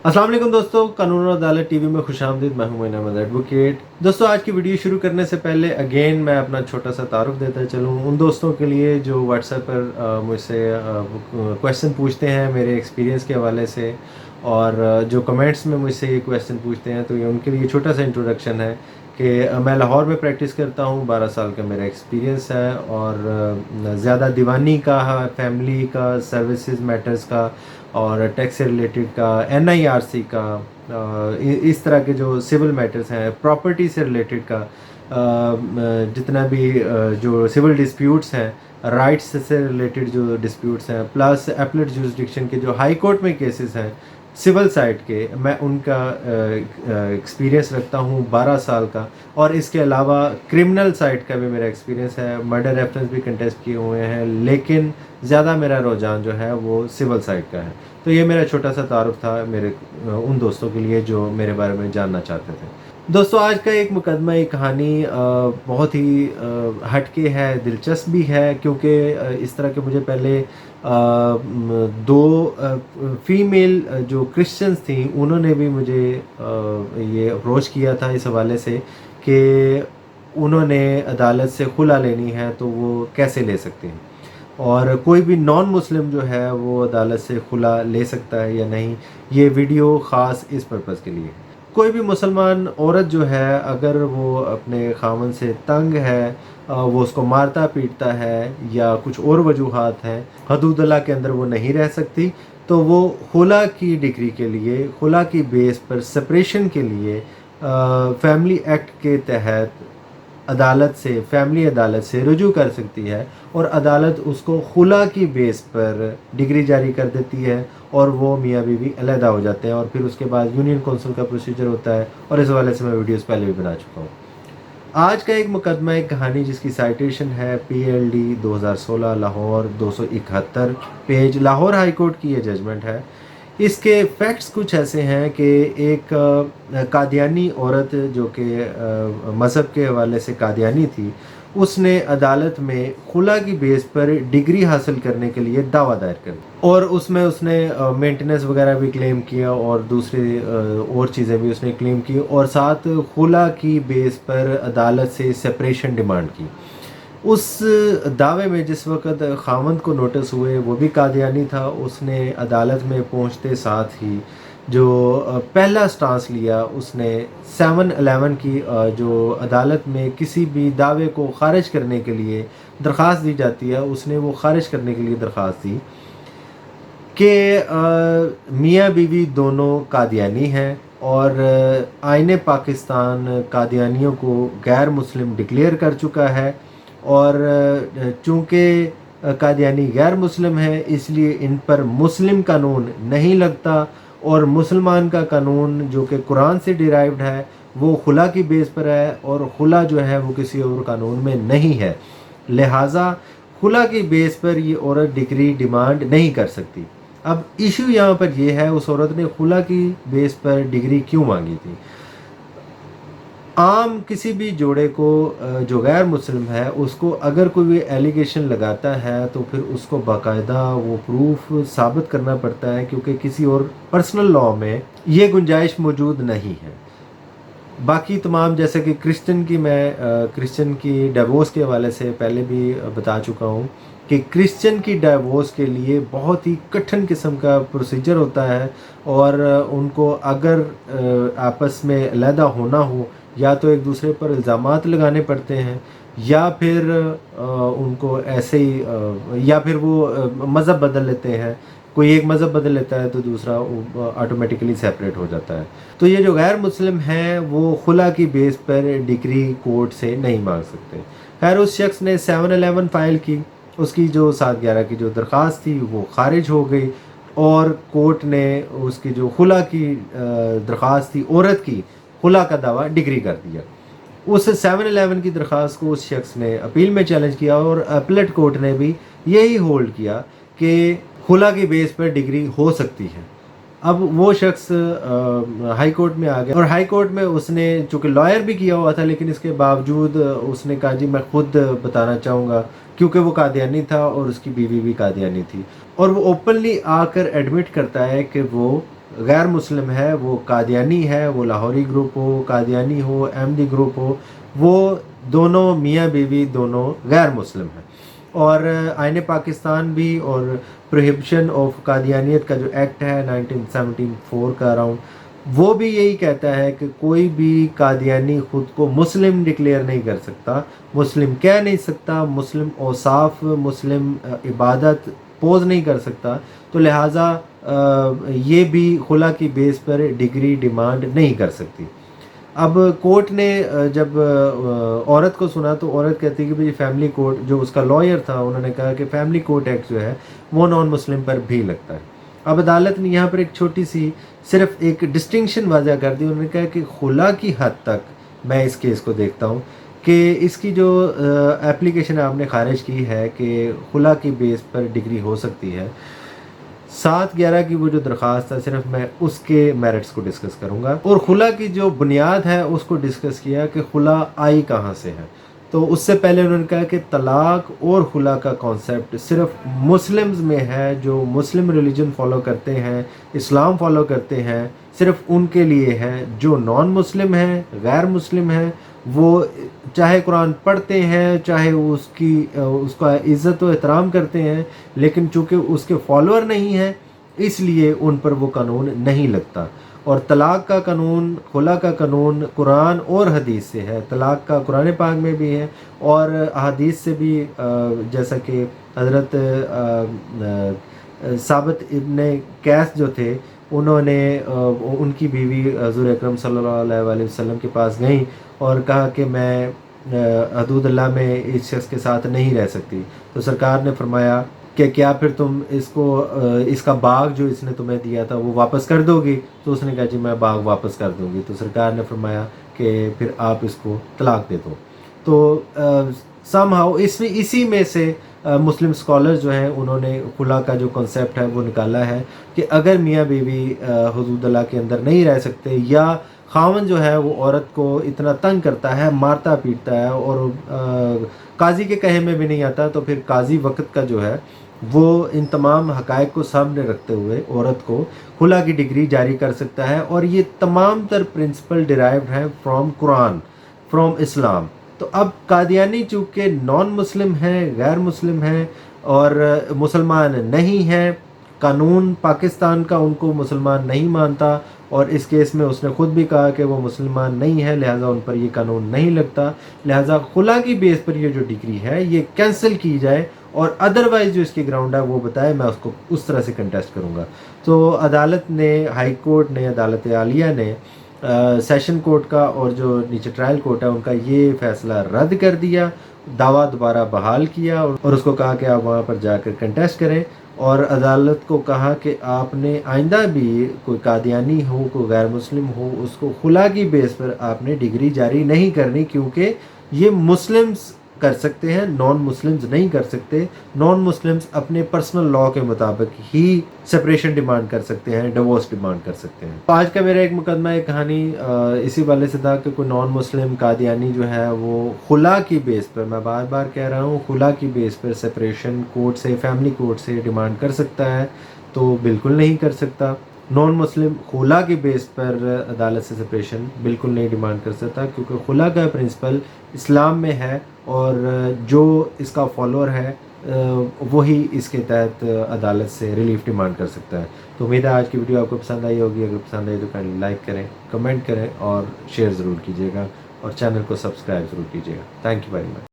अस्सलाम वालेकुम दोस्तों, कानून और अदालत टीवी में खुशामदीद। मैं हूं मोइन अहमद एडवोकेट। दोस्तों, आज की वीडियो शुरू करने से पहले अगेन मैं अपना छोटा सा तारुफ देता चलूं उन दोस्तों के लिए जो व्हाट्सएप पर मुझसे क्वेश्चन पूछते हैं मेरे एक्सपीरियंस के हवाले से, और जो कमेंट्स में मुझसे ये क्वेश्चन पूछते हैं, तो ये उनके लिए छोटा सा इंट्रोडक्शन है कि मैं लाहौर में प्रैक्टिस करता हूँ। 12 साल का मेरा एक्सपीरियंस है और ज़्यादा दीवानी का, फैमिली का, सर्विसेज मैटर्स का और टैक्स से रिलेटेड का, NIRC का, इस तरह के जो सिविल मैटर्स हैं, प्रॉपर्टी से रिलेटेड का, जितना भी जो सिविल डिस्प्यूट्स हैं, राइट्स से रिलेटेड जो डिस्प्यूट्स हैं, प्लस एपलेट जुरिसडिक्शन के जो हाई कोर्ट में केसेस हैं सिविल साइड के, मैं उनका एक्सपीरियंस रखता हूँ 12 साल का। और इसके अलावा क्रिमिनल साइड का भी मेरा एक्सपीरियंस है। मर्डर रेफरेंस भी कंटेस्ट किए हुए हैं, लेकिन ज़्यादा मेरा रुझान जो है वो सिविल साइड का है। तो ये मेरा छोटा सा तारुफ था मेरे उन दोस्तों के लिए जो मेरे बारे में जानना चाहते थे। दोस्तों, आज का एक मुकदमा, एक कहानी बहुत ही हटके है, दिलचस्प भी है, क्योंकि इस तरह के मुझे पहले दो फीमेल जो क्रिश्चियंस थी उन्होंने भी मुझे ये अप्रोच किया था इस हवाले से कि उन्होंने अदालत से खुला लेनी है तो वो कैसे ले सकते हैं, और कोई भी नॉन मुस्लिम जो है वो अदालत से खुला ले सकता है या नहीं। ये वीडियो ख़ास इस पर्पज़ के लिए है। कोई भी मुसलमान औरत जो है, अगर वो अपने खामन से तंग है, वो उसको मारता पीटता है या कुछ और वजूहात हैं, हदूदुल्लाह के अंदर वो नहीं रह सकती, तो वो खुला की डिग्री के लिए, खुला की बेस पर सेपरेशन के लिए फैमिली एक्ट के तहत अदालत से, फैमिली अदालत से रुजू कर सकती है, और अदालत उसको खुला की बेस पर डिग्री जारी कर देती है और वो मियाँ बीवी अलहदा हो जाते हैं। और फिर उसके बाद यूनियन काउंसिल का प्रोसीजर होता है, और इस हवाले से मैं वीडियोस पहले भी बना चुका हूँ। आज का एक मुकदमा, एक कहानी जिसकी साइटेशन है PLD 2016 Lahore 271 page, Lahore high court की ये जजमेंट है। इसके फैक्ट्स कुछ ऐसे हैं कि एक कादियानी औरत जो कि मज़हब के हवाले से कादियानी थी, उसने अदालत में खुला की बेस पर डिग्री हासिल करने के लिए दावा दायर कर दिया, और उसमें उसने मेंटेनेंस वगैरह भी क्लेम किया और दूसरी और चीज़ें भी उसने क्लेम की, और साथ खुला की बेस पर अदालत से सेपरेशन डिमांड की। उस दावे में जिस वक़्त ख़ावंद को नोटिस हुए, वो भी कादियानी था, उसने अदालत में पहुंचते साथ ही जो पहला स्टांस लिया, उसने 711 की जो अदालत में किसी भी दावे को ख़ारिज करने के लिए दरख्वास्त दी जाती है, उसने वो ख़ारिज करने के लिए दरख्वास्त दी कि मियाँ बीवी दोनों कादियानी हैं, और आईन पाकिस्तान कादियानियों को गैर मुस्लिम डिक्लेयर कर चुका है, और चूँकि कादियानी गैर मुस्लिम है, इसलिए इन पर मुस्लिम कानून नहीं लगता, और मुसलमान का कानून जो कि कुरान से डिराइव्ड है वो खुला की बेस पर है, और खुला जो है वो किसी और कानून में नहीं है। लिहाजा खुला की बेस पर ये औरत डिग्री डिमांड नहीं कर सकती। अब इशू यहाँ पर ये है, उस औरत ने खुला की बेस पर डिग्री क्यों मांगी थी। आम किसी भी जोड़े को जो गैर मुस्लिम है, उसको अगर कोई भी एलिगेशन लगाता है तो फिर उसको बाकायदा वो प्रूफ साबित करना पड़ता है, क्योंकि किसी और पर्सनल लॉ में ये गुंजाइश मौजूद नहीं है। बाकी तमाम, जैसे कि क्रिश्चियन की डिवोर्स के हवाले से पहले भी बता चुका हूँ कि क्रिश्चियन की डिवोर्स के लिए बहुत ही कठिन किस्म का प्रोसीजर होता है, और उनको अगर आपस में अलहदा होना हो, या तो एक दूसरे पर इल्ज़ामात लगाने पड़ते हैं, या फिर उनको ऐसे ही या फिर वो मज़हब बदल लेते हैं। कोई एक मज़हब बदल लेता है तो दूसरा ऑटोमेटिकली सेपरेट हो जाता है। तो ये जो गैर मुस्लिम हैं वो खुला की बेस पर डिग्री कोर्ट से नहीं मांग सकते। खैर, उस शख्स ने 711 फाइल की, उसकी जो 711 की जो दरख्वास्त थी वो खारिज हो गई, और कोर्ट ने उसकी जो खुला की दरख्वास्त थी, औरत की खुला का दावा डिग्री कर दिया। उस 711 की दरख्वास्त को उस शख्स ने अपील में चैलेंज किया, और अपीलेट कोर्ट ने भी यही होल्ड किया कि खुला की बेस पर डिग्री हो सकती है। अब वो शख्स हाई कोर्ट में आ गया, और हाई कोर्ट में उसने चूँकि लॉयर भी किया हुआ था, लेकिन इसके बावजूद उसने कहा जी मैं खुद बताना चाहूँगा, क्योंकि वो कादियानी था और उसकी बीवी भी कादियानी थी, और वो ओपनली आकर एडमिट करता है कि वो غیر مسلم ہے وہ قادیانی ہے، وہ لاہوری گروپ ہو، قادیانی ہو، احمدی گروپ ہو، وہ دونوں میاں بیوی دونوں غیر مسلم ہیں۔ اور آئین پاکستان بھی اور پروہیبشن آف قادیانیت کا جو ایکٹ ہے 1974 کا اراؤنڈ، وہ بھی یہی کہتا ہے کہ کوئی بھی قادیانی خود کو مسلم ڈکلیئر نہیں کر سکتا، مسلم کہہ نہیں سکتا، مسلم اوصاف، مسلم عبادت پوز نہیں کر سکتا، تو لہٰذا یہ بھی خلا کی بیس پر ڈگری ڈیمانڈ نہیں کر سکتی۔ اب کورٹ نے جب عورت کو سنا تو عورت کہتی ہے کہ بھئی فیملی کورٹ، جو اس کا لائر تھا انہوں نے کہا کہ فیملی کورٹ ایکٹ جو ہے وہ نان مسلم پر بھی لگتا ہے۔ اب عدالت نے یہاں پر ایک چھوٹی سی صرف ایک ڈسٹنکشن واضح کر دی، انہوں نے کہا کہ خلا کی حد تک میں اس کیس کو دیکھتا ہوں کہ اس کی جو اپلیکیشن آپ نے خارج کی ہے کہ خلا کی بیس پر ڈگری ہو سکتی ہے، 7/11 کی وہ جو درخواست ہے صرف میں اس کے میرٹس کو ڈسکس کروں گا، اور خلا کی جو بنیاد ہے اس کو ڈسکس کیا کہ خلا آئی کہاں سے ہے۔ تو اس سے پہلے انہوں نے کہا کہ طلاق اور خلا کا کانسیپٹ صرف مسلمز میں ہے، جو مسلم ریلیجن فالو کرتے ہیں، اسلام فالو کرتے ہیں، صرف ان کے لیے ہے۔ جو نان مسلم ہیں، غیر مسلم ہیں، وہ چاہے قرآن پڑھتے ہیں، چاہے اس کا عزت و احترام کرتے ہیں، لیکن چونکہ اس کے فالوور نہیں ہیں اس لیے ان پر وہ قانون نہیں لگتا۔ اور طلاق کا قانون، خلا کا قانون قرآن اور حدیث سے ہے۔ طلاق کا قرآن پاک میں بھی ہے اور حدیث سے بھی، جیسا کہ حضرت ثابت ابن قیس جو تھے، انہوں نے ان کی بیوی حضور اکرم صلی اللہ علیہ وآلہ وسلم کے پاس گئیں اور کہا کہ میں حدود اللہ میں اس شخص کے ساتھ نہیں رہ سکتی، تو سرکار نے فرمایا کہ کیا پھر تم اس کا باغ جو اس نے تمہیں دیا تھا وہ واپس کر دو گی؟ تو اس نے کہا جی میں باغ واپس کر دوں گی۔ تو سرکار نے فرمایا کہ پھر آپ اس کو طلاق دے دو۔ تو سم ہاؤ اسی میں سے مسلم اسکالر جو ہیں انہوں نے خلا کا جو کنسیپٹ ہے وہ نکالا ہے کہ اگر میاں بیوی حدود اللہ کے اندر نہیں رہ سکتے، یا خاوند جو ہے وہ عورت کو اتنا تنگ کرتا ہے، مارتا پیٹتا ہے اور قاضی کے کہے میں بھی نہیں آتا، تو پھر قاضی وقت کا جو ہے وہ ان تمام حقائق کو سامنے رکھتے ہوئے عورت کو خلا کی ڈگری جاری کر سکتا ہے۔ اور یہ تمام تر پرنسپل ڈیرائیوڈ ہیں فرام قرآن، فرام اسلام۔ تو اب قادیانی چونکہ نان مسلم ہیں، غیر مسلم ہیں اور مسلمان نہیں ہیں، قانون پاکستان کا ان کو مسلمان نہیں مانتا، اور اس کیس میں اس نے خود بھی کہا کہ وہ مسلمان نہیں ہے، لہٰذا ان پر یہ قانون نہیں لگتا، لہٰذا خلا کی بیس پر یہ جو ڈگری ہے یہ کینسل کی جائے، اور ادروائز جو اس کی گراؤنڈ ہے وہ بتائے، میں اس کو اس طرح سے کنٹیسٹ کروں گا۔ تو عدالت نے، ہائی کورٹ نے، عدالت عالیہ نے سیشن کورٹ کا اور جو نیچے ٹرائل کورٹ ہے ان کا یہ فیصلہ رد کر دیا، دعویٰ دوبارہ بحال کیا اور اس کو کہا کہ آپ وہاں پر جا کر کنٹیسٹ کریں، اور عدالت کو کہا کہ آپ نے آئندہ بھی کوئی قادیانی ہو، کوئی غیر مسلم ہو، اس کو خلا کی بیس پر آپ نے ڈگری جاری نہیں کرنی، کیونکہ یہ مسلمز کر سکتے ہیں، نان مسلمز نہیں کر سکتے۔ نان مسلمز اپنے پرسنل لاء کے مطابق ہی سپریشن ڈیمانڈ کر سکتے ہیں، ڈیورس ڈیمانڈ کر سکتے ہیں۔ آج کا میرا ایک مقدمہ، ایک کہانی اسی والے سے تھا کہ کوئی نان مسلم قادیانی جو ہے وہ خلا کی بیس پر، میں بار بار کہہ رہا ہوں، خلا کی بیس پر سپریشن کورٹ سے، فیملی کورٹ سے ڈیمانڈ کر سکتا ہے، تو بالکل نہیں کر سکتا۔ نان مسلم خلا کی بیس پر عدالت سے سپریشن بالکل نہیں ڈیمانڈ کر سکتا، کیونکہ خلا کا پرنسپل اسلام میں ہے، اور جو اس کا فالوور ہے وہی اس کے تحت عدالت سے ریلیف ڈیمانڈ کر سکتا ہے۔ تو امید ہے آج کی ویڈیو آپ کو پسند آئی ہوگی، اگر پسند آئی تو کائنڈلی لائک کریں، کمنٹ کریں اور شیئر ضرور کیجیے گا، اور چینل کو سبسکرائب ضرور کیجیے گا۔ Thank you very much.